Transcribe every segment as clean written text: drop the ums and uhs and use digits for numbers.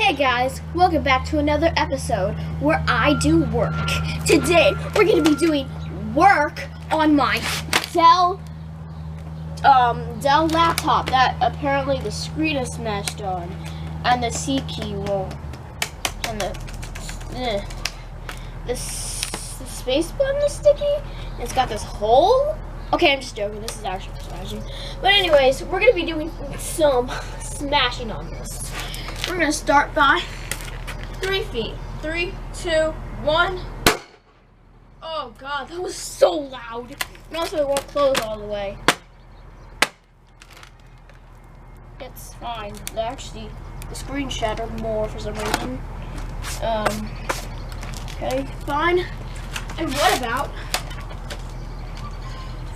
Hey guys, welcome back to another episode where I do work. Today, we're going to be doing work on my Dell laptop that apparently the screen is smashed on, and the C key won't, and the space button is sticky. It's got this hole. Okay, I'm just joking. This is actually smashing. But anyways, we're going to be doing some smashing on this. We're going to start by 3 feet. 3, 2, 1. Oh god, that was so loud. And also it won't close all the way. It's fine. Actually, the screen shattered more for some reason. Okay, fine. And what about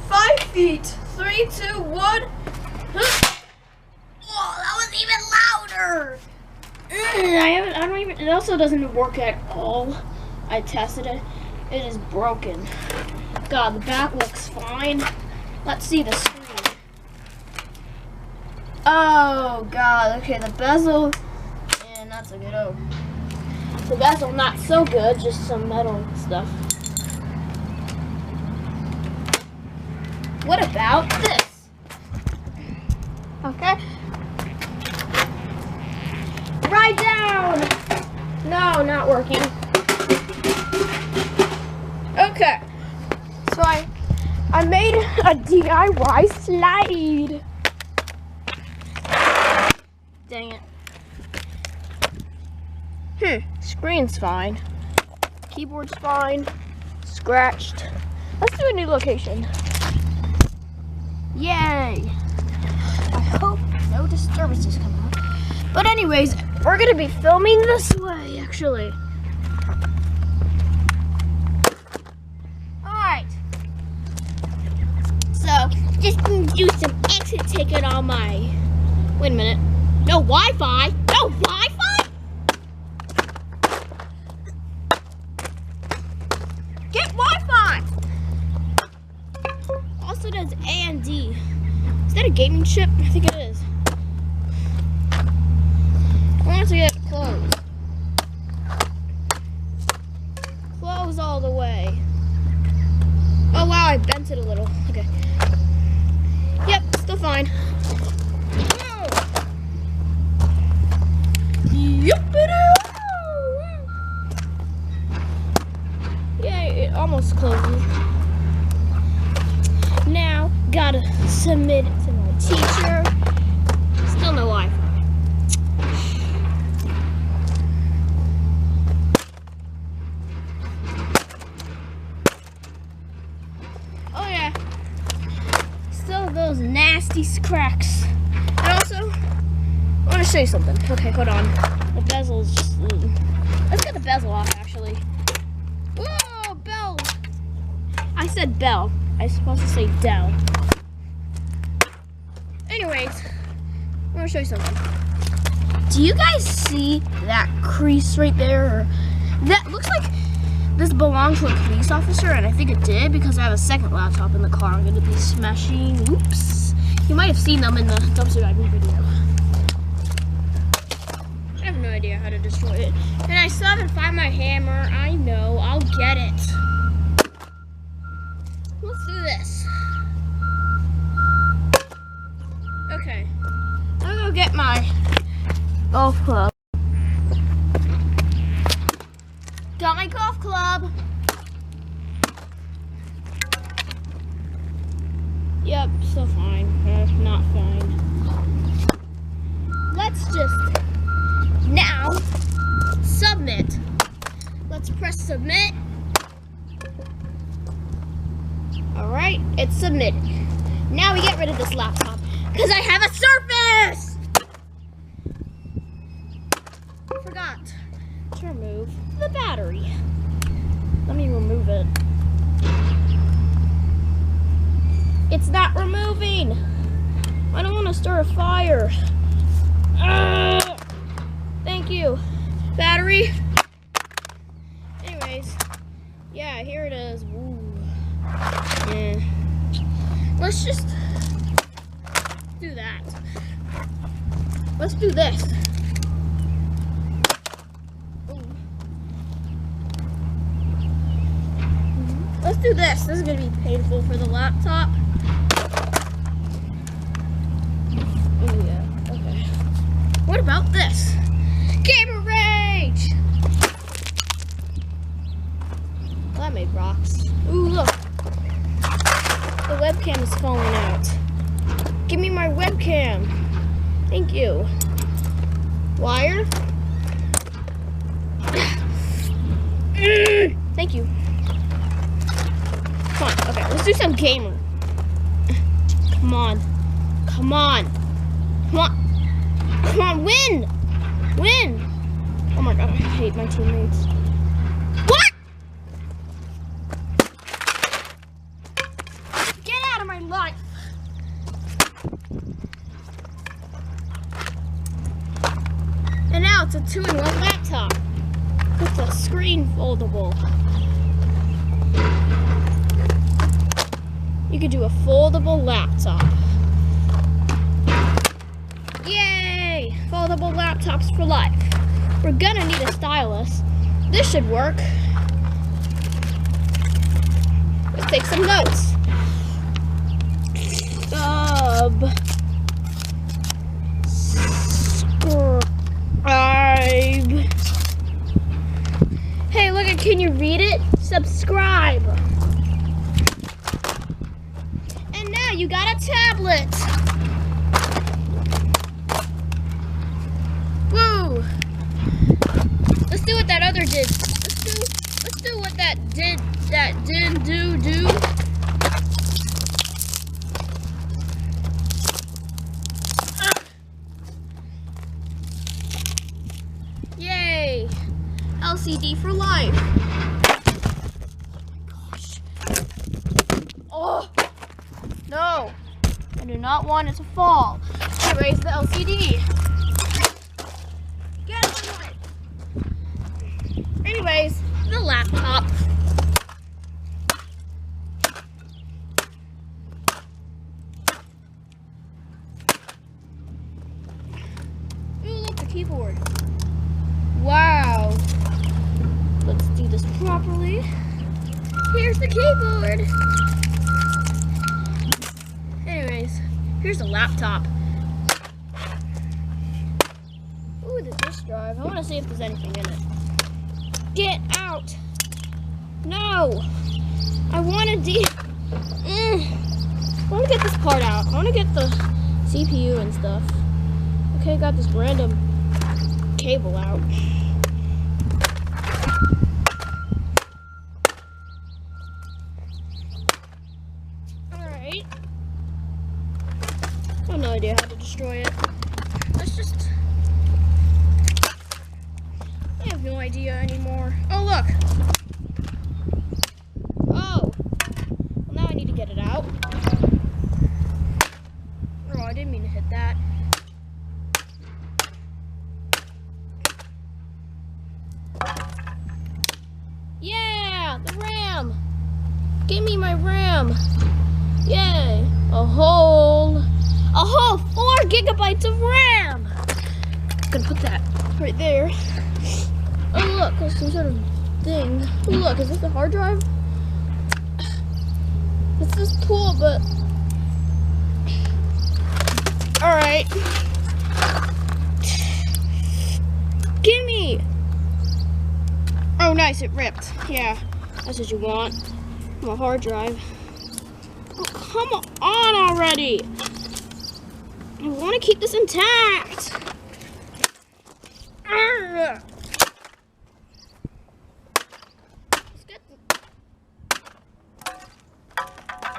5 feet? 3, 2, 1. Oh, that was even louder. It also doesn't work at all. I tested it. It is broken. God, the back looks fine. Let's see the screen. Oh god, okay, the bezel, and that's a good the bezel not so good, just some metal stuff. What about this? Okay. Right down! No, not working. Okay. So I made a DIY slide. Dang it. Screen's fine. Keyboard's fine. Scratched. Let's do a new location. Yay! I hope no disturbances come out. But anyways, we're gonna be filming this way, actually. Alright. So, just gonna do some exit ticket on my... Wait a minute. No Wi-Fi! No Wi-Fi?! Get Wi-Fi! Also does A and D. Is that a gaming chip? I think it is. I want to get it closed. Close all the way. Oh wow, I bent it a little. Okay. Yep, still fine. Yeah, it almost closes. Now, gotta submit it to my teacher. Still no Wi-Fi. Oh yeah. Still those nasty cracks. And also, I want to show you something. Okay, hold on. The bezel is just... Let's get the bezel off, actually. Whoa, Bell! I said Bell. I was supposed to say Dell. Anyways, I want to show you something. Do you guys see that crease right there? That looks like this belonged to a police officer, and I think it did because I have a second laptop in the car I'm going to be smashing. Oops. You might have seen them in the dumpster diving video. I have no idea how to destroy it. And I still haven't found my hammer. I know. I'll get it. Let's do this. Okay. I'm gonna go get my golf club. Got my golf club. Yep, still fine. Not fine. Let's just now submit. Let's press submit. Alright, it's submitted. Now we get rid of this laptop because I have a Surface! Forgot to remove the battery. Let me remove it. It's not removing. I don't want to start a fire. Thank you. Battery. Anyways, yeah, here it is. Ooh. Yeah. Let's just do that. Let's do this. do this. This is gonna be painful for the laptop. Oh yeah, okay. What about this? Gamer Rage! Well, that made rocks. Ooh, look. The webcam is falling out. Give me my webcam. Thank you. Wire. Thank you. Come on. Okay, let's do some gamer. Come on. Come on. Come on. Come on, win! Win! Oh my god, I hate my teammates. What? Get out of my life! And now it's a 2-in-1 laptop with a screen foldable. You could do a foldable laptop. Yay! Foldable laptops for life. We're gonna need a stylus. This should work. Let's take some notes. Subscribe. Hey, look, can you read it? Subscribe. And now you got a tablet. Woo! Let's do what that other did. Let's do what that did do. Yay! LCD for life. Oh my gosh. Oh no! I do not want it to fall. Erase the LCD. Get out of the way. Anyways, the laptop. Ooh, look, the keyboard. Wow. Let's do this properly. Here's the keyboard. Anyways, here's the laptop. Ooh, the disk drive. I want to see if there's anything in it. Get out. No. I want to I want to get this part out. I want to get the CPU and stuff. Okay, got this random cable out. Alright. I have no idea how to destroy it. Let's just... I have no idea anymore. Oh, look! Oh! Well, now I need to get it out. Oh, I didn't mean to hit that. Yeah! The RAM! Give me my RAM! Yay! A whole 4 gigabytes of RAM! I'm gonna put that right there. Oh look, there's some sort of thing. Oh look, is this the hard drive? This is cool, but... Alright. Gimme! Oh nice, it ripped. Yeah, that's what you want. From a hard drive. Oh, come on already! I want to keep this intact! Arrgh. Let's get the...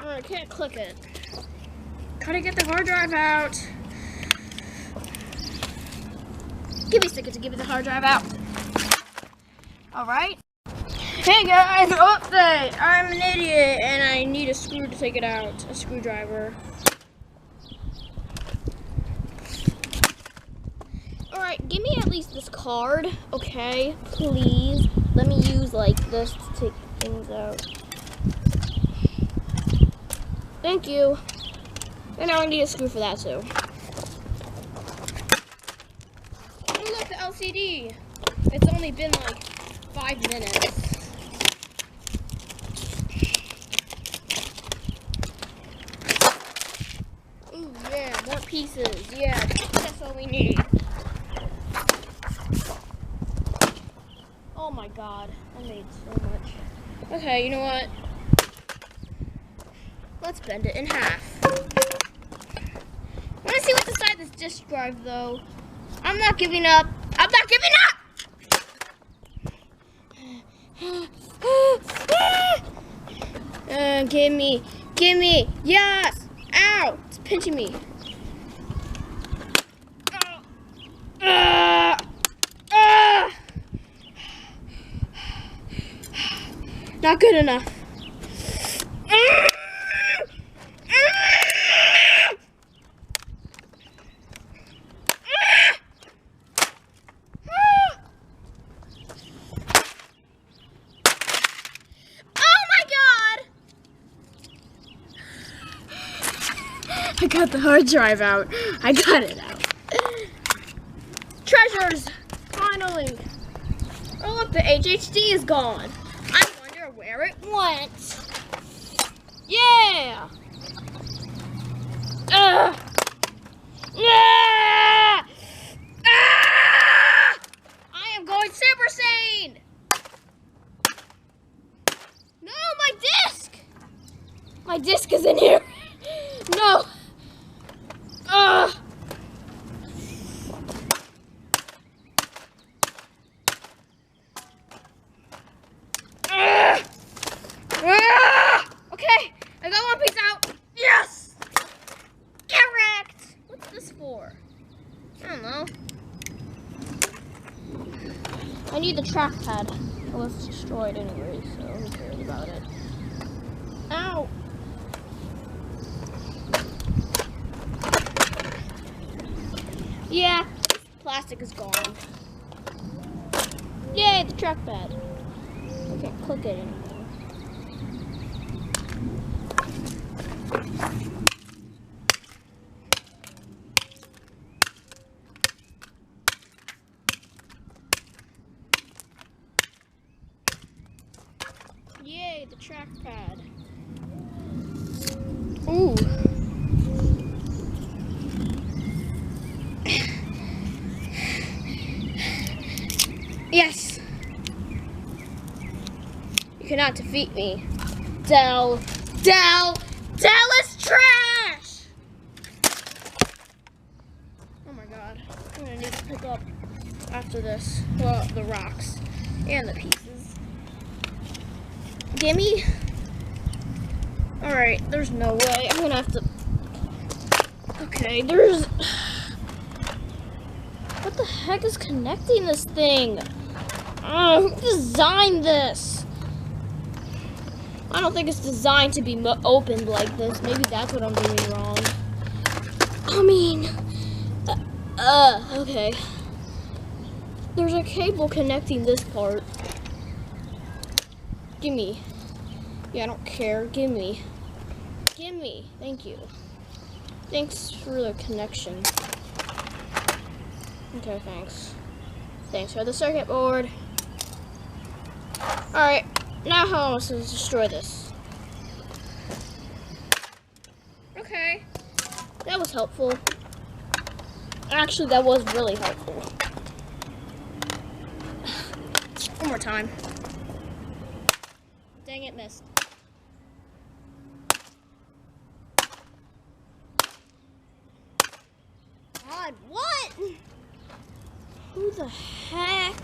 Oh, I can't click it. Gotta get the hard drive out. Give me a second to give me the hard drive out. Alright. Hey guys, update! I'm an idiot and I need a screw to take it out. A screwdriver. Alright, give me at least this card, okay? Please. Let me use like this to take things out. Thank you. And now I need a screw for that too. Oh look, the LCD. It's only been like 5 minutes. More pieces. Yeah, that's all we need. Oh my god, I made so much. Okay, you know what? Let's bend it in half. I want to see what's inside this disk drive, though. I'm not giving up. I'm not giving up! Give me, yes! Ow, it's pinching me. Not good enough. I got the hard drive out. I got it out. Treasures! Finally! Oh look, the HHD is gone. I wonder where it went. Yeah! Yeah! I am going Super Saiyan! No, my disc! My disc is in here. No! Okay, I got one piece out. Yes! Correct! What's this for? I don't know. I need the trackpad. Well, it's destroyed anyway, so who cares about it? Ow! Yeah, plastic is gone. Yay, the trackpad. I can't click it anymore. Yay, the trackpad. Ooh. Yes! You cannot defeat me. Dell! Dell! Dell is trash! Oh my god. I'm gonna need to pick up after this. Well, the rocks. And the pieces. Gimme? Alright, there's no way. I'm gonna have to... Okay, there's... What the heck is connecting this thing? Who designed this? I don't think it's designed to be opened like this. Maybe that's what I'm doing wrong. I mean, okay. There's a cable connecting this part. Gimme. Yeah, I don't care. Gimme. Gimme. Thank you. Thanks for the connection. Okay, thanks. Thanks for the circuit board. Alright, now how am I supposed to destroy this? Okay, that was helpful. Actually, that was really helpful. One more time. Dang it, missed. God, what? Who the heck?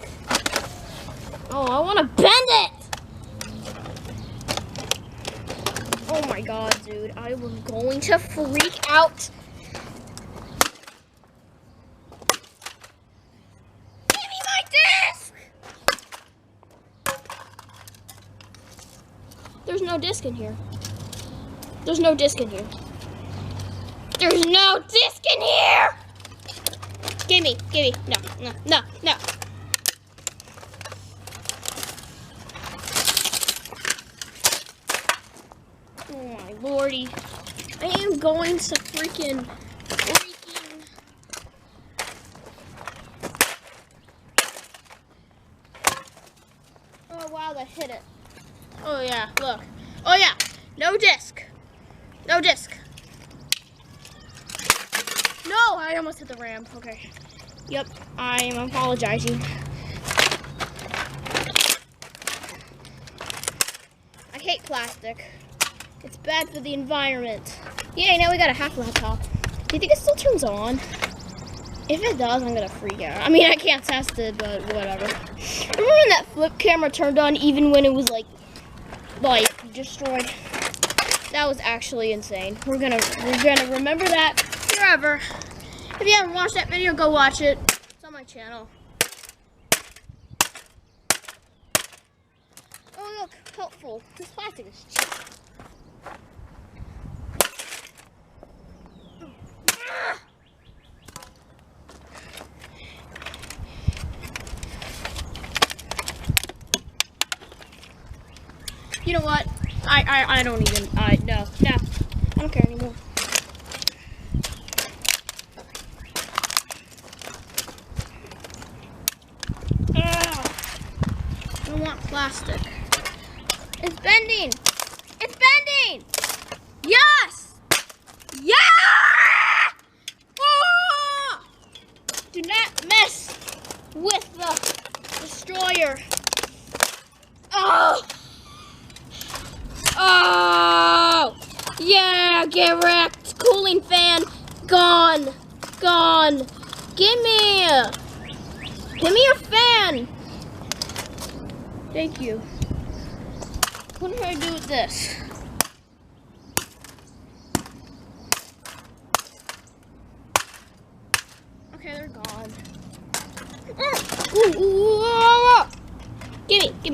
Oh, I want to bend it! Oh my god, dude. I was going to freak out. Give me my disc! There's no disc in here. There's no disc in here. There's no disc in here! Gimme. No. Oh my lordy. I am going to freaking. Oh wow, that hit it. Oh yeah, look. Oh yeah, no disc. No disc. I almost hit the ramp. Okay. Yep, I'm apologizing. I hate plastic. It's bad for the environment. Yay, now we got a half laptop. Do you think it still turns on? If it does, I'm gonna freak out. I mean, I can't test it, but whatever. Remember when that flip camera turned on even when it was like destroyed? That was actually insane. We're gonna remember that forever. If you haven't watched that video, go watch it. It's on my channel. Oh look, helpful. This plastic is cheap. You know what? I don't even, no, I don't care anymore. I don't want plastic. It's bending! It's bending! Yes! Yeah! Ah! Do not mess with the destroyer. Oh! Oh! Yeah, get wrecked. Cooling fan gone. Gone. Give me your fan. Thank you. What do I do with this? Okay, they're gone.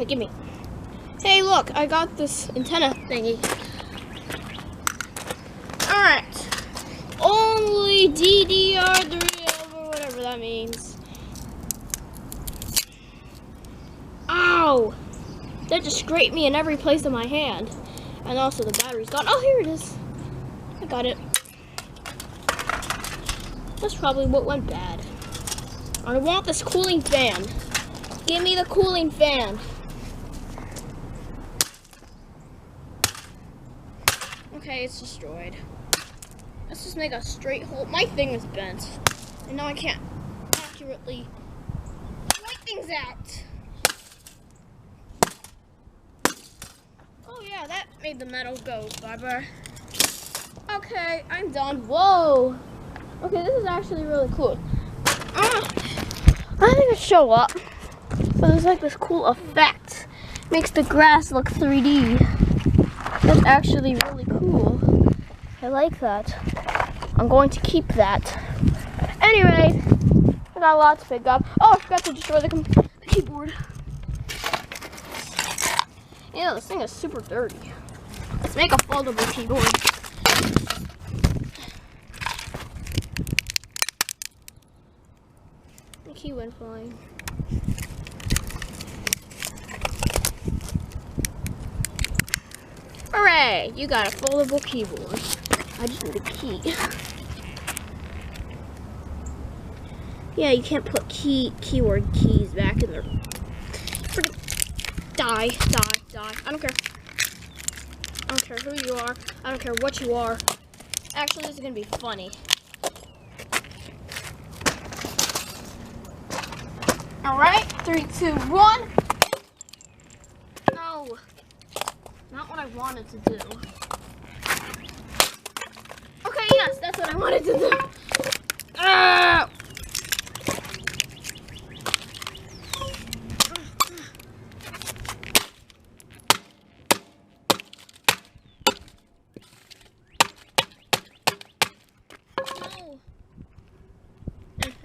Give me. Hey, look, I got this antenna thingy. Alright. Only DDR3 or whatever that means. Ow! That just scraped me in every place of my hand. And also the battery's gone. Oh, here it is. I got it. That's probably what went bad. I want this cooling fan. Give me the cooling fan. Okay, it's destroyed. Let's just make a straight hole. My thing is bent. And now I can't accurately point things out. Oh yeah, that made the metal go bye-bye. Okay, I'm done. Whoa. Okay, this is actually really cool. I think it show up. So there's like this cool effect. Makes the grass look 3D. That's actually really cool. I like that. I'm going to keep that. Anyway, I got a lot to pick up. Oh, I forgot to destroy the keyboard. Yeah, this thing is super dirty. Let's make a foldable keyboard. The key went flying. Hooray! You got a foldable keyboard. I just need a key. Yeah, you can't put keyword keys back in there. Die. I don't care. I don't care who you are. I don't care what you are. Actually, this is gonna be funny. Alright, 3, 2, 1. No. Not what I wanted to do. Okay, yes, that's what I wanted to do.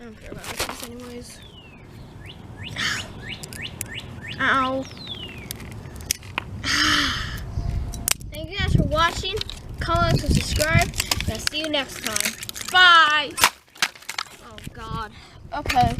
I don't care about this anyways. Ow. Thank you guys for watching. Comment and subscribe. And I'll see you next time. Bye. Oh God. Okay.